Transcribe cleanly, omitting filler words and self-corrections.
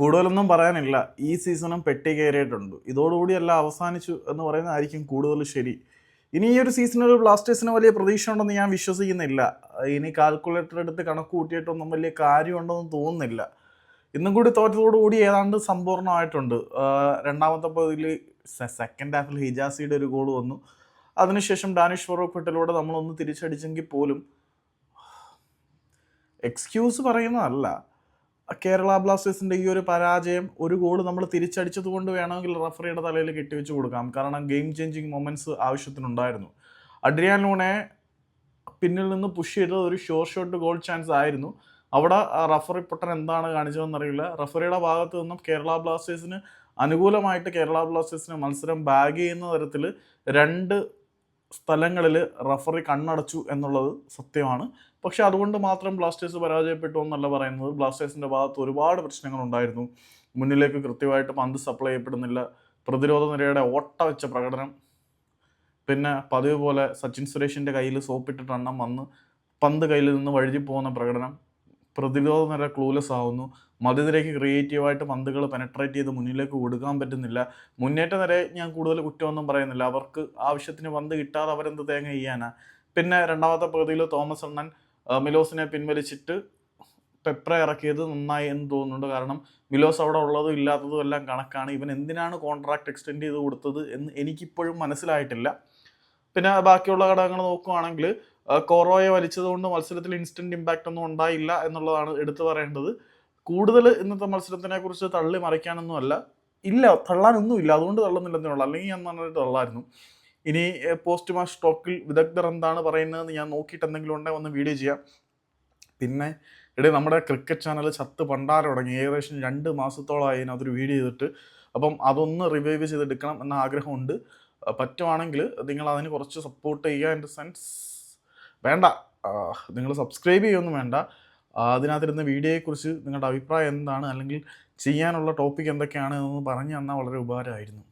കൂടുതലൊന്നും പറയാനില്ല. ഈ സീസണും പെട്ടി കയറിയിട്ടുണ്ട്. ഇതോടുകൂടി എല്ലാം അവസാനിച്ചു എന്ന് പറയുന്നതായിരിക്കും കൂടുതൽ ശരി. ഇനി ഈ ഒരു സീസണിൽ ബ്ലാസ്റ്റേഴ്സിന് വലിയ പ്രതീക്ഷ ഉണ്ടെന്ന് ഞാൻ വിശ്വസിക്കുന്നില്ല. ഇനി കാൽക്കുലേറ്റർ എടുത്ത് കണക്ക് കൂട്ടിയിട്ടൊന്നും വലിയ കാര്യമുണ്ടെന്ന് തോന്നുന്നില്ല. ഇന്നും കൂടി തോറ്റതോടുകൂടി ഏതാണ്ട് സമ്പൂർണ്ണമായിട്ടുണ്ട്. രണ്ടാമത്തെ പകുതിയിൽ സെക്കൻഡ് ഹാഫിൽ ഹിജാസിയുടെ ഒരു ഗോൾ വന്നു. അതിനുശേഷം ഡാനിഷ് ഫൊറോഖട്ടിലൂടെ നമ്മളൊന്ന് തിരിച്ചടിച്ചെങ്കിൽ പോലും എക്സ്ക്യൂസ് പറയുന്നതല്ല. കേരള ബ്ലാസ്റ്റേഴ്സിൻ്റെ ഈ ഒരു പരാജയം ഒരു ഗോൾ നമ്മൾ തിരിച്ചടിച്ചത് കൊണ്ട് വേണമെങ്കിൽ റഫറിയുടെ തലയിൽ കെട്ടിവെച്ച് കൊടുക്കാം. കാരണം ഗെയിം ചേഞ്ചിങ് മൊമെൻറ്റ്സ് ആവശ്യത്തിനുണ്ടായിരുന്നു. അഡ്രിയാൻ ലൂണെ പിന്നിൽ നിന്ന് പുഷ് ചെയ്തത് ഒരു ഷോട്ട് ഗോൾ ചാൻസ് ആയിരുന്നു. അവിടെ റഫറി പൊട്ടൻ എന്താണ് കാണിച്ചതെന്നറിയില്ല. റഫറിയുടെ ഭാഗത്തു നിന്നും കേരള ബ്ലാസ്റ്റേഴ്സിന് അനുകൂലമായിട്ട് കേരള ബ്ലാസ്റ്റേഴ്സിന് മത്സരം ബാഗ് ചെയ്യുന്ന തരത്തിൽ 2 സ്ഥലങ്ങളിൽ റഫറി കണ്ണടച്ചു എന്നുള്ളത് സത്യമാണ്. പക്ഷെ അതുകൊണ്ട് മാത്രം ബ്ലാസ്റ്റേഴ്സ് പരാജയപ്പെട്ടു എന്നല്ല പറയുന്നത്. ബ്ലാസ്റ്റേഴ്സിൻ്റെ ഭാഗത്ത് ഒരുപാട് പ്രശ്നങ്ങളുണ്ടായിരുന്നു. മുന്നിലേക്ക് കൃത്യമായിട്ട് പന്ത് സപ്ലൈ ചെയ്യപ്പെടുന്നില്ല, പ്രതിരോധ നിരയുടെ ഓട്ട വെച്ച പ്രകടനം, പിന്നെ പതിവ് പോലെ സച്ചിൻ സുരേഷിൻ്റെ കയ്യിൽ സോപ്പിട്ടിട്ട് എണ്ണം വന്ന് പന്ത് കയ്യിൽ നിന്ന് വഴുതി പോകുന്ന പ്രകടനം, പ്രതിരോധ നിര ക്ലൂലെസ് ആവുന്നു, മധ്യനിരയ്ക്ക് ക്രിയേറ്റീവായിട്ട് പന്തുകൾ പെനട്രേറ്റ് ചെയ്ത് മുന്നിലേക്ക് കൊടുക്കാൻ പറ്റുന്നില്ല. മുന്നേറ്റ നിരയെ ഞാൻ കൂടുതൽ കുറ്റമൊന്നും പറയുന്നില്ല. അവർക്ക് ആവശ്യത്തിന് പന്ത് കിട്ടാതെ അവരെന്ത് തേങ്ങ ചെയ്യാനാ. പിന്നെ രണ്ടാമത്തെ പകുതിയിൽ തോമസ് അണ്ണൻ മിലോസിനെ പിൻവലിച്ചിട്ട് പെപ്ര ഇറക്കിയത് നന്നായി എന്ന് തോന്നുന്നുണ്ട്. കാരണം മിലോസ് അവിടെ ഉള്ളതും ഇല്ലാത്തതും എല്ലാം കണക്കാണ്. ഇവൻ എന്തിനാണ് കോൺട്രാക്ട് എക്സ്റ്റെൻഡ് ചെയ്ത് കൊടുത്തത് എന്ന് എനിക്കിപ്പോഴും മനസ്സിലായിട്ടില്ല. പിന്നെ ബാക്കിയുള്ള ഘടകങ്ങൾ നോക്കുകയാണെങ്കിൽ കോറോയെ വലിച്ചതുകൊണ്ട് മത്സരത്തിൽ ഇൻസ്റ്റൻറ്റ് ഇമ്പാക്റ്റ് ഒന്നും ഉണ്ടായില്ല എന്നുള്ളതാണ് എടുത്തു പറയേണ്ടത്. കൂടുതൽ ഇന്നത്തെ മത്സരത്തിനെ കുറിച്ച് തള്ളി മറിക്കാനൊന്നുമല്ല, ഇല്ല തള്ളാനൊന്നുമില്ല, അതുകൊണ്ട് തള്ളുന്നില്ലെന്നുള്ളൂ. അല്ലെങ്കിൽ ഞാൻ നന്നായിട്ട് തള്ളായിരുന്നു. ഇനി പോസ്റ്റ് മാച്ച് ടോക്കിൽ വിദഗ്ധർ എന്താണ് പറയുന്നതെന്ന് ഞാൻ നോക്കിയിട്ട് എന്തെങ്കിലും ഉണ്ടെങ്കിൽ ഒന്ന് വീഡിയോ ചെയ്യാം. പിന്നെ നമ്മുടെ ക്രിക്കറ്റ് ചാനൽ ചത്ത് പണ്ടാരം തുടങ്ങി. ഏകദേശം 2 മാസത്തോളമായി അതിനകത്തൊരു വീഡിയോ ചെയ്തിട്ട്. അപ്പം അതൊന്ന് റിവൈവ് ചെയ്തെടുക്കണം എന്ന ആഗ്രഹമുണ്ട്. പറ്റുവാണെങ്കിൽ നിങ്ങൾ അതിന് കുറച്ച് സപ്പോർട്ട് ചെയ്യുക. ഇൻ ദ സെൻസ് വേണ്ട, നിങ്ങൾ സബ്സ്ക്രൈബ് ചെയ്യുകയൊന്നും വേണ്ട. അതിനകത്തിരുന്ന വീഡിയോയെക്കുറിച്ച് നിങ്ങളുടെ അഭിപ്രായം എന്താണ്, അല്ലെങ്കിൽ ചെയ്യാനുള്ള ടോപ്പിക് എന്തൊക്കെയാണ് എന്നൊന്ന് പറഞ്ഞു തന്നാൽ വളരെ ഉപകാരമായിരുന്നു.